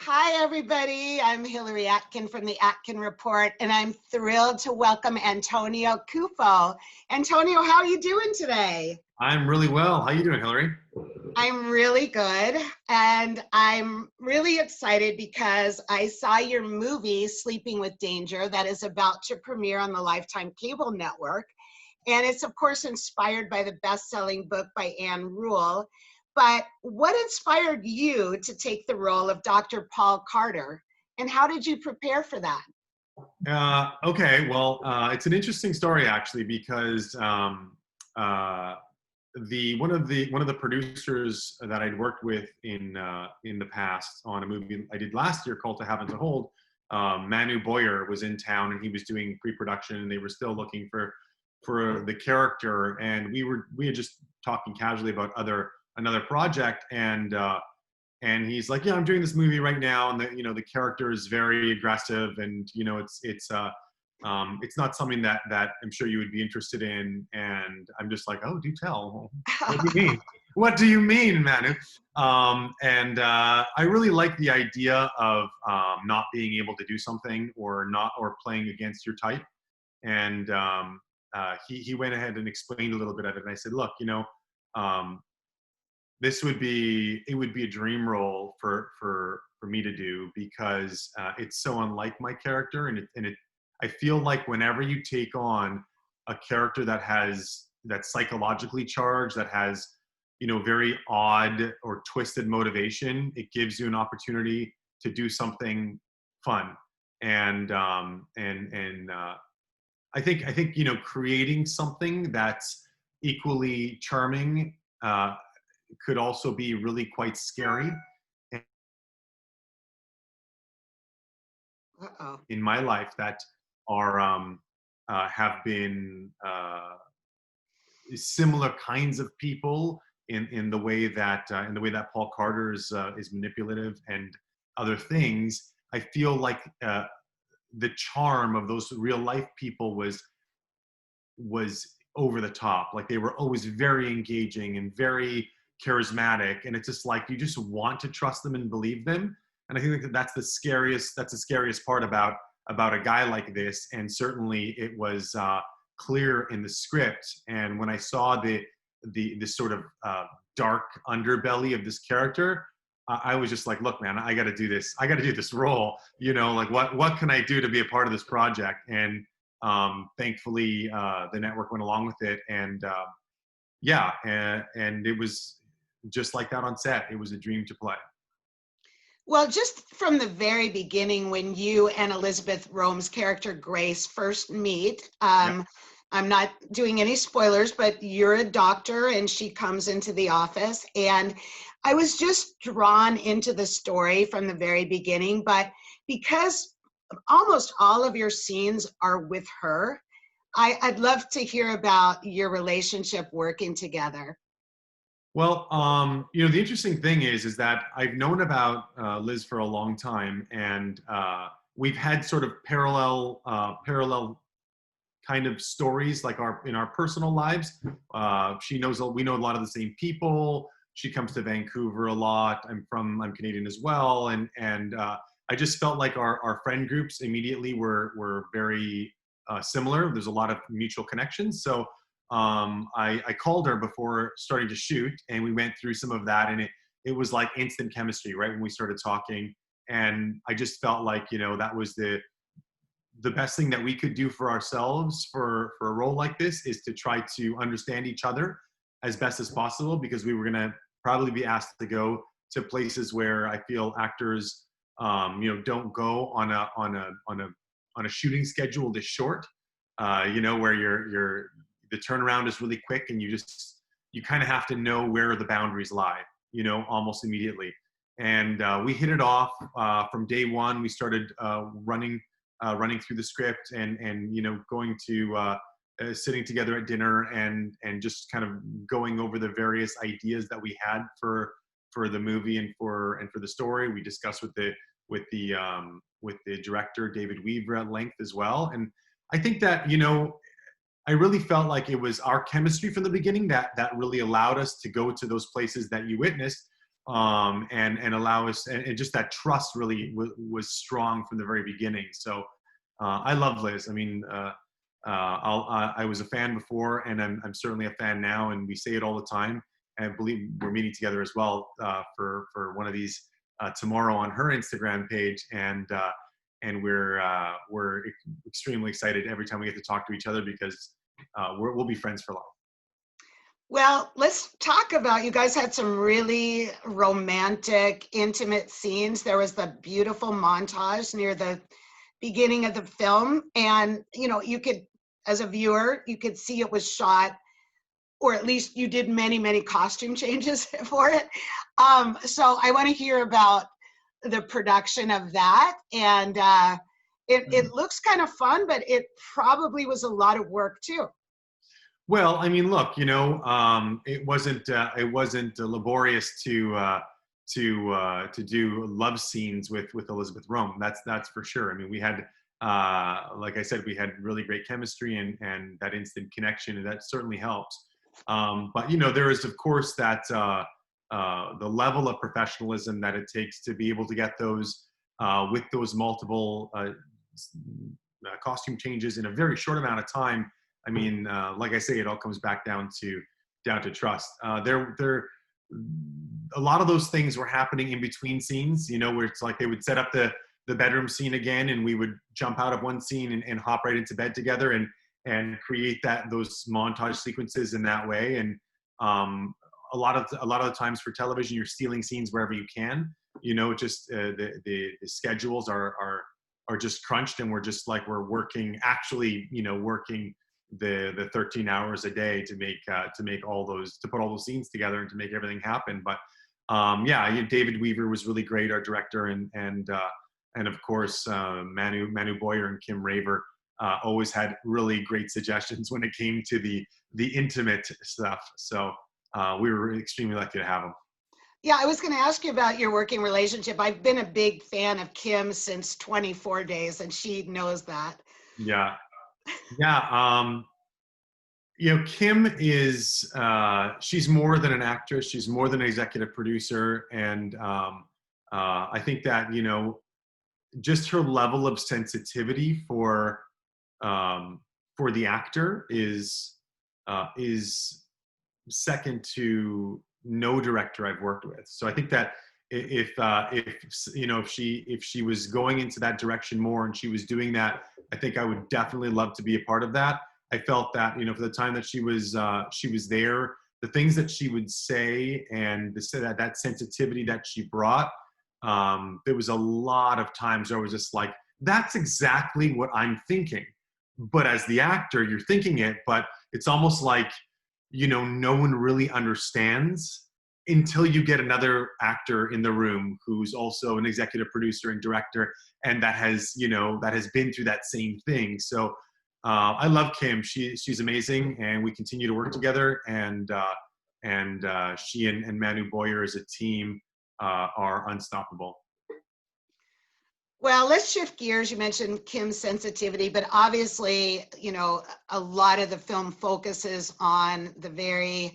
Hi, everybody. I'm Hillary Atkin from the Atkin Report, and I'm thrilled to welcome Antonio Cupo. Antonio, how are you doing today? I'm really well. How you doing, Hillary? I'm really good, and I'm really excited because I saw your movie, Sleeping with Danger, that is about to premiere on the Lifetime Cable Network. And it's, of course, inspired by the best-selling book by Anne Rule. But what inspired you to take the role of Dr. Paul Carter, and how did you prepare for that? Okay, well, it's an interesting story actually because uh, the one of the producers that I'd worked with in the past on a movie I did last year called To Have and to Hold, Manu Boyer was in town and he was doing pre-production and they were still looking for the character, and we had just talking casually about another project, and he's like, yeah, I'm doing this movie right now, and the character is very aggressive, and it's not something that I'm sure you would be interested in. And I'm just like, oh, do tell. What do you mean? What do you mean, Manu? I really like the idea of not being able to do something or playing against your type. And he went ahead and explained a little bit of it, and I said, look, um, it would be a dream role for me to do because it's so unlike my character, and I feel like whenever you take on a character that's psychologically charged, that has very odd or twisted motivation, it gives you an opportunity to do something fun. And I think creating something that's equally charming could also be really quite scary Uh-oh. in my life that are have been similar kinds of people in the way that Paul Carter is manipulative and other things. I feel like the charm of those real life people was over the top. Like they were always very engaging and very charismatic, and it's just like you just want to trust them and believe them. And I think that that's the scariest part about a guy like this. And certainly it was clear in the script. And when I saw the sort of dark underbelly of this character, I was just like, look, man, I got to do this. I got to do this role. Like what can I do to be a part of this project? And thankfully, the network went along with it, and yeah, and it was just like that on set. It was a dream to play. Well, just from the very beginning, when you and Elizabeth Rome's character Grace first meet, Yeah. I'm not doing any spoilers, but you're a doctor and she comes into the office. And I was just drawn into the story from the very beginning. But because almost all of your scenes are with her, I'd love to hear about your relationship working together. Well, the interesting thing is that I've known about Liz for a long time, and we've had sort of parallel kind of stories, like in our personal lives. We know a lot of the same people. She comes to Vancouver a lot. I'm Canadian as well, and I just felt like our friend groups immediately were very similar. There's a lot of mutual connections. So I called her before starting to shoot, and we went through some of that, and it was like instant chemistry right when we started talking. And I just felt like that was the best thing that we could do for ourselves for a role like this, is to try to understand each other as best as possible, because we were going to probably be asked to go to places where I feel actors don't go on a shooting schedule this short, where the turnaround is really quick, and you kind of have to know where the boundaries lie, almost immediately. And we hit it off from day one. We started running through the script, and going to sitting together at dinner, and just kind of going over the various ideas that we had for the movie and for the story. We discussed with the director David Weaver at length as well. And I think that I really felt like it was our chemistry from the beginning that really allowed us to go to those places that you witnessed. and allow us, and just that trust really was strong from the very beginning. So I love Liz. I mean, I was a fan before, and I'm certainly a fan now, and we say it all the time. And I believe we're meeting together as well for one of these tomorrow on her Instagram page, and we're extremely excited every time we get to talk to each other, because we'll be friends for life. Well, let's talk about, you guys had some really romantic, intimate scenes. There was the beautiful montage near the beginning of the film. And, you know, you could, as a viewer, you could see it was shot, or at least you did many, many costume changes for it. So I want to hear about the production of that. And it looks kind of fun, but it probably was a lot of work too. Well, I mean, look, you know, it wasn't laborious to do love scenes with Elizabeth Rome. That's for sure. I mean, we had, like I said, we had really great chemistry and that instant connection, and that certainly helps. But you know, there is of course that the level of professionalism that it takes to be able to get those with those multiple costume changes in a very short amount of time. I mean, like I say, it all comes back down to trust. There, a lot of those things were happening in between scenes. You know, where it's like they would set up the bedroom scene again, and we would jump out of one scene and hop right into bed together and create those montage sequences in that way. And a lot of the times for television, you're stealing scenes wherever you can. You know, just the schedules are just crunched, and we're working, actually, you know, working the 13 hours a day to make all those, to put all those scenes together and to make everything happen. But yeah, David Weaver was really great, our director, and of course Manu Boyer and Kim Raver always had really great suggestions when it came to the intimate stuff. So we were extremely lucky to have them. Yeah, I was going to ask you about your working relationship. I've been a big fan of Kim since 24 Days, and she knows that. Yeah. Yeah. You know, Kim is, she's more than an actress. She's more than an executive producer. And I think that, you know, just her level of sensitivity for the actor is second to no director I've worked with. So I think that if you know, if she was going into that direction more and she was doing that, I think I would definitely love to be a part of that. I felt that, you know, for the time that she was there, the things that she would say and that sensitivity that she brought, there was a lot of times where I was just like, that's exactly what I'm thinking. But as the actor, you're thinking it, but it's almost like, you know, no one really understands until you get another actor in the room who's also an executive producer and director, and that has, you know, that has been through that same thing. So I love Kim. She's amazing, and we continue to work together. And she and Manu Boyer as a team are unstoppable. Well, let's shift gears. You mentioned Kim's sensitivity, but obviously, you know, a lot of the film focuses on the very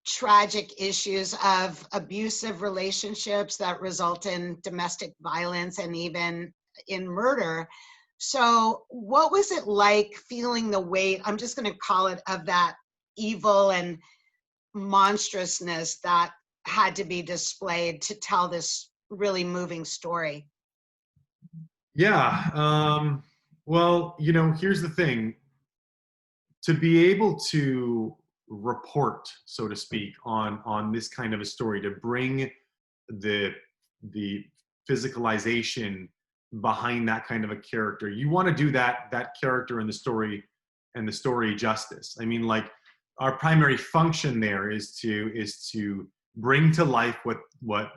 tragic issues of abusive relationships that result in domestic violence and even in murder. So what was it like feeling the weight, I'm just going to call it, of that evil and monstrousness that had to be displayed to tell this really moving story? Yeah. Well, you know, here's the thing. To be able to report, so to speak, on this kind of a story, to bring the physicalization behind that kind of a character, you want to do that character and the story justice. I mean, like, our primary function there is to bring to life what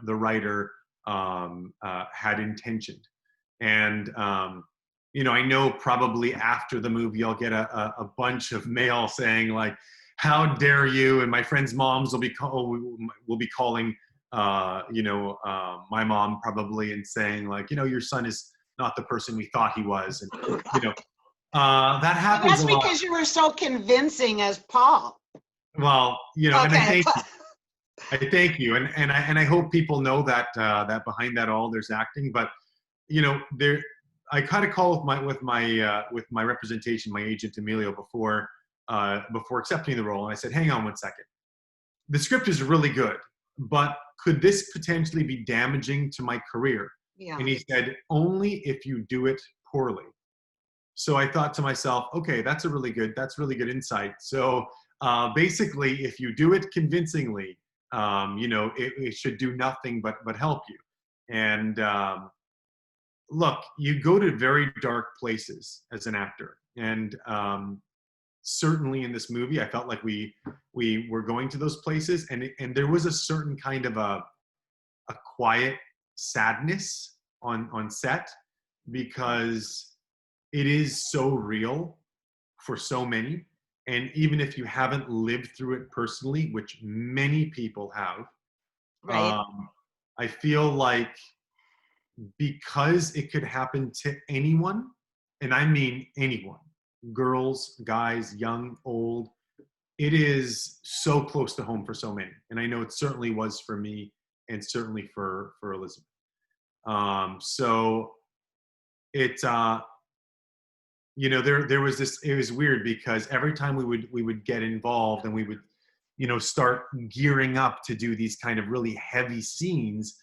the writer had intentioned. And you know, I know probably after the movie I'll get a bunch of mail saying like, how dare you, and my friends' moms will be calling you know, my mom probably, and saying like, you know, your son is not the person we thought he was. And you know, that But happens that's a lot. because you were so convincing as Paul. Well, you know, and I Okay. think I thank you, and I hope people know that that behind that all there's acting. But you know, there I had a call with my representation, my agent Emilio, before accepting the role, and I said, hang on one second. The script is really good, but could this potentially be damaging to my career? Yeah. And he said, only if you do it poorly. So I thought to myself, okay, that's really good insight. So basically, if you do it convincingly, you know, it should do nothing but help you. And look, you go to very dark places as an actor, and certainly in this movie, I felt like we were going to those places, and there was a certain kind of a quiet sadness on set because it is so real for so many. And even if you haven't lived through it personally, which many people have, Right. um, I feel like because it could happen to anyone, and I mean anyone, girls, guys, young, old, it is so close to home for so many. And I know it certainly was for me and certainly for Elizabeth. So it, you know, there was this, it was weird because every time we would get involved and we would, you know, start gearing up to do these kind of really heavy scenes,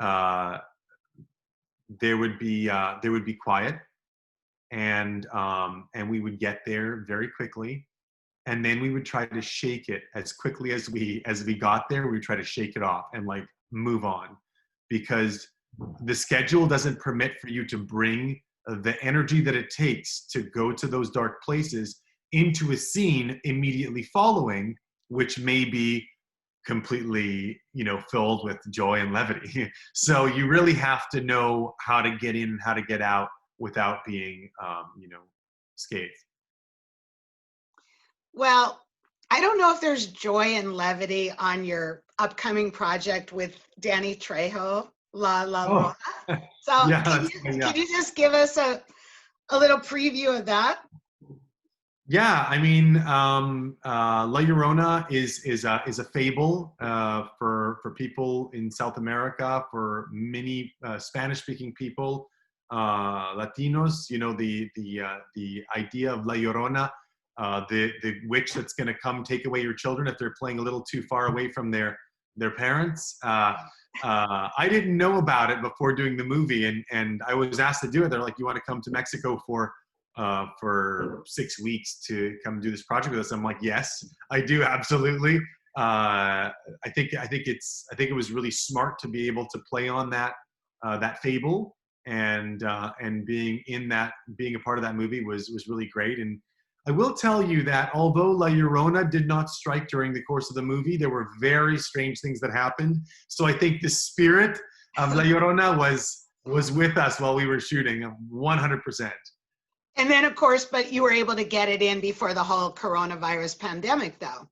uh, there would be quiet, and we would get there very quickly, and then we would try to shake it as quickly as we got there. We would try to shake it off and like move on, because the schedule doesn't permit for you to bring the energy that it takes to go to those dark places into a scene immediately following, which may be completely, you know, filled with joy and levity. So you really have to know how to get in and how to get out without being, you know, scathed. Well, I don't know if there's joy and levity on your upcoming project with Danny Trejo, La La Oh, Roja. So yeah, can yeah. you just give us a little preview of that? Yeah, I mean, La Llorona is a fable for people in South America, for many Spanish-speaking people, Latinos. You know, the idea of La Llorona, the witch that's going to come take away your children if they're playing a little too far away from their parents. I didn't know about it before doing the movie, and I was asked to do it. They're like, "You want to come to Mexico for 6 weeks to come do this project with us?" I'm like, yes, I do, absolutely. I think it was really smart to be able to play on that fable, and being a part of that movie was really great. And I will tell you that although La Llorona did not strike during the course of the movie, there were very strange things that happened. So I think the spirit of La Llorona was with us while we were shooting, 100%. And then, of course, but you were able to get it in before the whole coronavirus pandemic, though.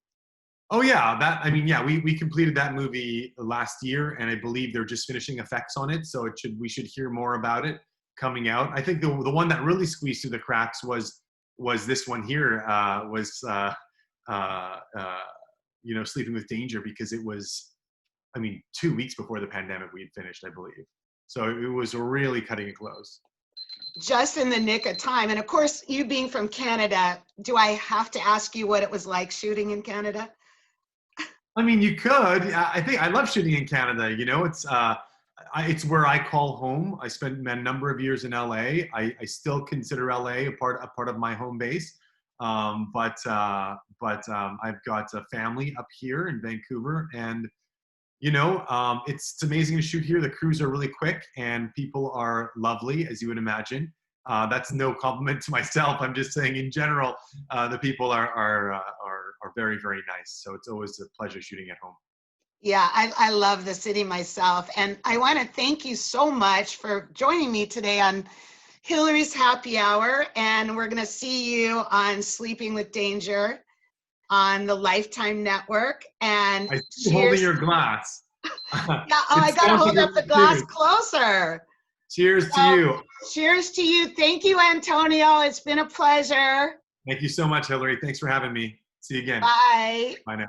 Oh yeah, I mean, yeah, we completed that movie last year, and I believe they're just finishing effects on it, so we should hear more about it coming out. I think the one that really squeezed through the cracks was this one here, uh, uh, you know, Sleeping with Danger, because it was, I mean, 2 weeks before the pandemic we had finished, I believe. So it was really cutting it close. Just in the nick of time. And of course, you being from Canada, do I have to ask you what it was like shooting in Canada? I mean, you could. I think I love shooting in Canada. You know, it's where I call home. I spent a number of years in LA. I still consider LA a part of my home base. But I've got a family up here in Vancouver, and you know, it's amazing to shoot here. The crews are really quick, and people are lovely, as you would imagine. That's no compliment to myself. I'm just saying, in general, the people are very, very nice. So it's always a pleasure shooting at home. Yeah, I love the city myself. And I want to thank you so much for joining me today on Hillary's Happy Hour. And we're going to see you on Sleeping with Danger on the Lifetime Network. And I see you holding cheers. your glass. Yeah, oh, I It got to sounds like hold up the glass cheers. closer. Cheers to So, you. cheers to you. Thank you, Antonio. It's been a pleasure. Thank you so much, Hillary. Thanks for having me. See you again. Bye. Bye now.